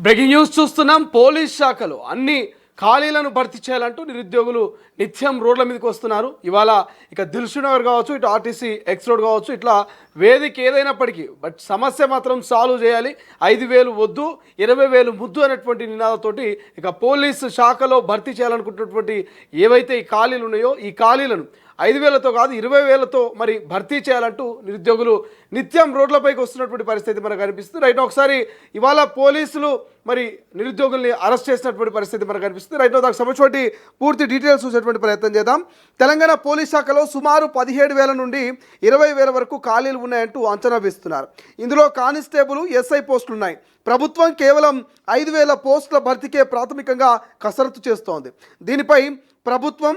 Breaking news చూస్తున్నాం. Police శాఖలో అన్ని ఖాళీలను భర్తీ చేయాలంటూ నిరుద్యోగులు నిత్యం రోడ్ల మీదకి వస్తున్నారు. ఇవాళ ఇక దిల్సుఖ్నగర్ కావచ్చు, ఇటు ఆర్టీసీ ఎక్స్ రోడ్ కావచ్చు, ఇట్లా వేదిక ఏదైనప్పటికీ బట్ సమస్య మాత్రం సాల్వ్ చేయాలి. 5,000 వద్దు, 20,000 ముద్దు అనేటువంటి నినాదంతోటి ఇక పోలీసు శాఖలో భర్తీ చేయాలనుకుంటున్నటువంటి ఏవైతే ఈ ఖాళీలు ఉన్నాయో ఈ ఖాళీలను 5,000తో కాదు 20,000తో మరి భర్తీ చేయాలంటూ నిరుద్యోగులు నిత్యం రోడ్లపైకి వస్తున్నటువంటి పరిస్థితి మనకు కనిపిస్తుంది. రైట్, ఒకసారి ఇవాళ పోలీసులు మరి నిరుద్యోగుల్ని అరెస్ట్ చేసినటువంటి పరిస్థితి మనకు కనిపిస్తుంది. రైట్, దానికి సంబంధించి పూర్తి డీటెయిల్స్ చూసేటువంటి ప్రయత్నం చేద్దాం. తెలంగాణ పోలీస్ శాఖలో సుమారు 17,000 నుండి 20,000 వరకు ఖాళీలు ఉన్నాయంటూ అంచనా వేస్తున్నారు. ఇందులో కానిస్టేబుల్, ఎస్ఐ పోస్టులు ఉన్నాయి. ప్రభుత్వం కేవలం 5,000 పోస్టుల భర్తీకే ప్రాథమికంగా కసరత్తు చేస్తోంది. దీనిపై ప్రభుత్వం,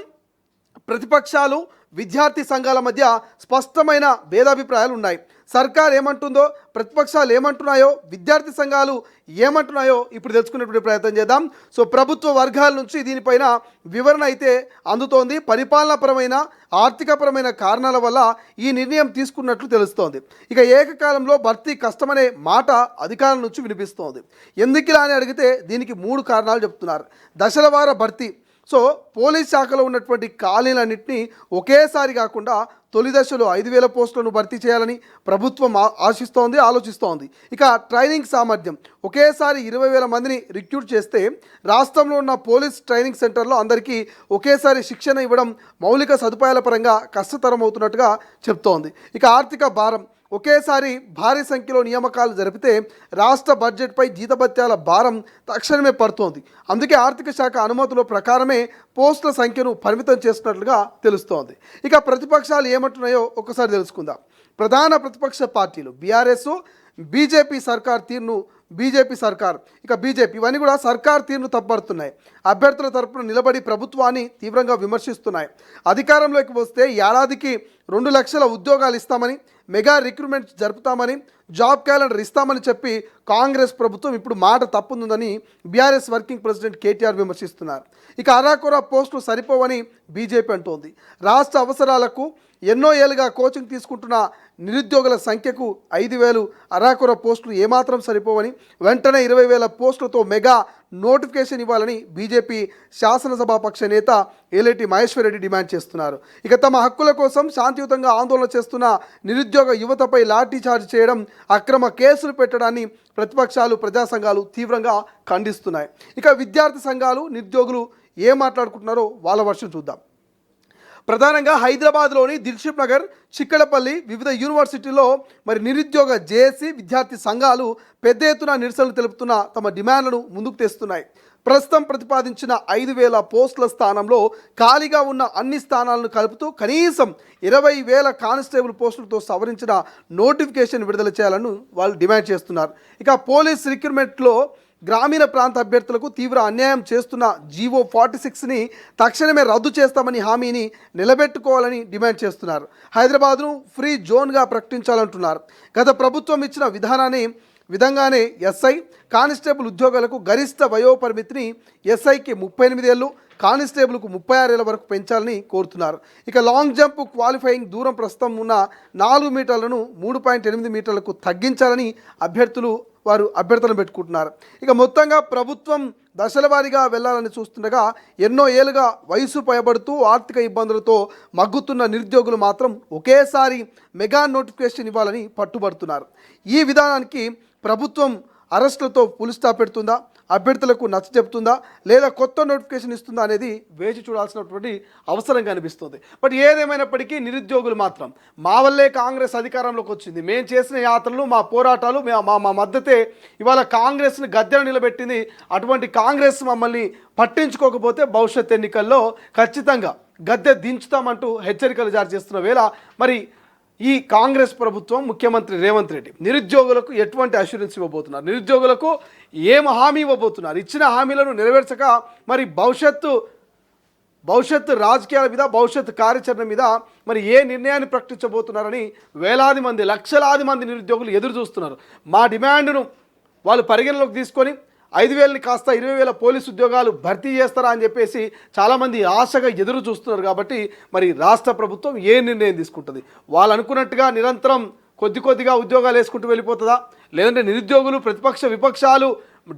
ప్రతిపక్షాలు, విద్యార్థి సంఘాల మధ్య స్పష్టమైన భేదాభిప్రాయాలు ఉన్నాయి. సర్కార్ ఏమంటుందో, ప్రతిపక్షాలు ఏమంటున్నాయో, విద్యార్థి సంఘాలు ఏమంటున్నాయో ఇప్పుడు తెలుసుకునేటువంటి ప్రయత్నం చేద్దాం. సో ప్రభుత్వ వర్గాల నుంచి దీనిపైన వివరణ అయితే అందుతోంది. పరిపాలనాపరమైన, ఆర్థికపరమైన కారణాల వల్ల ఈ నిర్ణయం తీసుకున్నట్లు తెలుస్తోంది. ఇక ఏకకాలంలో భర్తీ కష్టమనే మాట అధికారుల నుంచి వినిపిస్తోంది. ఎందుకు ఇలా అని అడిగితే దీనికి 3 కారణాలు చెప్తున్నారు. దశలవార భర్తీ. సో పోలీస్ శాఖలో ఉన్నటువంటి ఖాళీలన్నింటినీ ఒకేసారి కాకుండా తొలి దశలో 5,000 పోస్టులను భర్తీ చేయాలని ప్రభుత్వం ఆలోచిస్తోంది. ఇక ట్రైనింగ్ సామర్థ్యం. ఒకేసారి 20,000 మందిని రిక్రూట్ చేస్తే రాష్ట్రంలో ఉన్న పోలీస్ ట్రైనింగ్ సెంటర్లో అందరికీ ఒకేసారి శిక్షణ ఇవ్వడం మౌలిక సదుపాయాల పరంగా కష్టతరం అవుతున్నట్టుగా చెప్తోంది. ఇక ఆర్థిక భారం. ఒకేసారి భారీ సంఖ్యలో నియామకాలు జరిపితే రాష్ట్ర బడ్జెట్పై జీతభత్యాల భారం తక్షణమే పడుతోంది. అందుకే ఆర్థిక శాఖ అనుమతుల ప్రకారమే పోస్టుల సంఖ్యను పరిమితం చేస్తున్నట్లుగా తెలుస్తోంది. ఇక ప్రతిపక్షాలు ఏమంటున్నాయో ఒకసారి తెలుసుకుందాం. ప్రధాన ప్రతిపక్ష పార్టీలు బీఆర్ఎస్, బీజేపీ ఇవన్నీ కూడా సర్కార్ తీరును తప్పడుతున్నాయి. అభ్యర్థుల తరపున నిలబడి ప్రభుత్వాన్ని తీవ్రంగా విమర్శిస్తున్నాయి. అధికారంలోకి వస్తే ఏడాదికి 2 లక్షల ఉద్యోగాలు ఇస్తామని, మెగా రిక్రూట్మెంట్ జరుపుతామని, జాబ్ క్యాలెండర్ ఇస్తామని చెప్పి కాంగ్రెస్ ప్రభుత్వం ఇప్పుడు మాట తప్పుందని బీఆర్ఎస్ వర్కింగ్ ప్రెసిడెంట్ కేటీఆర్ విమర్శిస్తున్నారు. ఇక అరాకొర పోస్టులు సరిపోవని బీజేపీ అంటోంది. రాష్ట్ర అవసరాలకు ఎన్నో ఏళ్ళుగా కోచింగ్ తీసుకుంటున్న నిరుద్యోగుల సంఖ్యకు 5,000 అరాకొర పోస్టులు ఏమాత్రం సరిపోవని, వెంటనే 20,000 పోస్టులతో మెగా నోటిఫికేషన్ ఇవ్వాలని బీజేపీ శాసనసభాపక్ష నేత ఏలేటి మహేశ్వర్ రెడ్డి డిమాండ్ చేస్తున్నారు. ఇక తమ హక్కుల కోసం శాంతియుతంగా ఆందోళన చేస్తున్న నిరుద్యోగ యువతపై లాఠీ చార్జ్ చేయడం, అక్రమ కేసులు పెట్టడాన్ని ప్రతిపక్షాలు, ప్రజా సంఘాలు తీవ్రంగా ఖండిస్తున్నాయి. ఇక విద్యార్థి సంఘాలు, నిరుద్యోగులు ఏం మాట్లాడుకుంటున్నారో వాళ్ళ వర్షం చూద్దాం. ప్రధానంగా హైదరాబాద్లోని దిల్సుఖ్నగర్, చిక్కడపల్లి, వివిధ యూనివర్సిటీల్లో మరి నిరుద్యోగ జేఏసీ, విద్యార్థి సంఘాలు పెద్ద ఎత్తున నిరసనలు తెలుపుతున్న తమ డిమాండ్లను ముందుకు తెస్తున్నాయి. ప్రస్తుతం ప్రతిపాదించిన 5,000 పోస్టుల స్థానంలో ఖాళీగా ఉన్న అన్ని స్థానాలను కలుపుతూ కనీసం 20,000 కానిస్టేబుల్ పోస్టులతో సవరించిన నోటిఫికేషన్ విడుదల చేయాలని వాళ్ళు డిమాండ్ చేస్తున్నారు. ఇక పోలీస్ రిక్రూట్మెంట్లో గ్రామీణ ప్రాంత అభ్యర్థులకు తీవ్ర అన్యాయం చేస్తున్న జీవో 46ని తక్షణమే రద్దు చేస్తామని హామీని నిలబెట్టుకోవాలని డిమాండ్ చేస్తున్నారు. హైదరాబాద్ను ఫ్రీ జోన్గా ప్రకటించాలంటున్నారు. గత ప్రభుత్వం ఇచ్చిన విధంగానే ఎస్ఐ, కానిస్టేబుల్ ఉద్యోగాలకు గరిష్ట వయోపరిమితిని ఎస్ఐకి 38 ఏళ్ళు, కానిస్టేబుల్కు 36 ఏళ్ల వరకు పెంచాలని కోరుతున్నారు. ఇక లాంగ్ జంప్ క్వాలిఫైయింగ్ దూరం ప్రస్తుతం ఉన్న 4 మీటర్లను 3.8 మీటర్లకు తగ్గించాలని అభ్యర్థన పెట్టుకుంటున్నారు. ఇక మొత్తంగా ప్రభుత్వం దశల వారీగా వెళ్లాలని చూస్తుండగా ఎన్నో ఏళ్ళుగా వయసు పైబడుతూ ఆర్థిక ఇబ్బందులతో మగ్గుతున్న నిరుద్యోగులు మాత్రం ఒకేసారి మెగా నోటిఫికేషన్ ఇవ్వాలని పట్టుబడుతున్నారు. ఈ విధానానికి ప్రభుత్వం అరెస్టులతో ఫుల్ స్టాప్ పెడుతుందా, అభ్యర్థులకు నచ్చ చెప్తుందా, లేదా కొత్త నోటిఫికేషన్ ఇస్తుందా అనేది వేచి చూడాల్సినటువంటి అవసరం కనిపిస్తుంది. బట్ ఏదేమైనప్పటికీ నిరుద్యోగులు మాత్రం మా వల్లే కాంగ్రెస్ అధికారంలోకి వచ్చింది, మేము చేసిన యాత్రలు, మా పోరాటాలు, మా మద్దతే ఇవాళ కాంగ్రెస్ని గద్దెను నిలబెట్టింది. అటువంటి కాంగ్రెస్ మమ్మల్ని పట్టించుకోకపోతే భవిష్యత్ ఎన్నికల్లో ఖచ్చితంగా గద్దె దించుతామంటూ హెచ్చరికలు జారీ చేస్తున్న వేళ మరి ఈ కాంగ్రెస్ ప్రభుత్వం, ముఖ్యమంత్రి రేవంత్ రెడ్డి నిరుద్యోగులకు ఎటువంటి అష్యూరెన్స్ ఇవ్వబోతున్నారు, నిరుద్యోగులకు ఏం హామీ ఇవ్వబోతున్నారు, ఇచ్చిన హామీలను నెరవేర్చక మరి భవిష్యత్తు రాజకీయాల మీద, భవిష్యత్తు కార్యాచరణ మీద మరి ఏ నిర్ణయాన్ని ప్రకటించబోతున్నారని వేలాది మంది, లక్షలాది మంది నిరుద్యోగులు ఎదురు చూస్తున్నారు. మా డిమాండ్ను వాళ్ళు పరిగణలోకి తీసుకొని 5,000ని కాస్త 20,000 పోలీసు ఉద్యోగాలు భర్తీ చేస్తారా అని చెప్పేసి చాలామంది ఆశగా ఎదురు చూస్తున్నారు. కాబట్టి మరి రాష్ట్ర ప్రభుత్వం ఏ నిర్ణయం తీసుకుంటుంది? వాళ్ళు అనుకున్నట్టుగా నిరంతరం కొద్దిగా ఉద్యోగాలు వేసుకుంటూ వెళ్ళిపోతుందా, లేదంటే నిరుద్యోగులు, ప్రతిపక్ష విపక్షాలు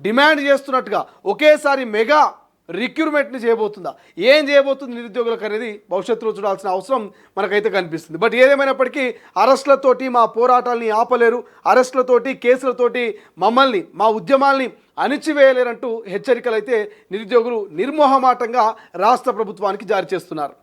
డిమాండ్ చేస్తున్నట్టుగా ఒకేసారి మెగా రిక్రూట్మెంట్ని చేయబోతుందా, ఏం చేయబోతుంది నిరుద్యోగులకు అనేది భవిష్యత్తులో చూడాల్సిన అవసరం మనకైతే కనిపిస్తుంది. బట్ ఏదేమైనప్పటికీ అరెస్టులతోటి మా పోరాటాలని ఆపలేరు, అరెస్టులతోటి కేసులతోటి మమ్మల్ని మా ఉద్యమాల్ని అణిచివేయలేరంటూ హెచ్చరికలు అయితే నిరుద్యోగులు నిర్మోహమాటంగా రాష్ట్ర ప్రభుత్వానికి జారీ చేస్తున్నారు.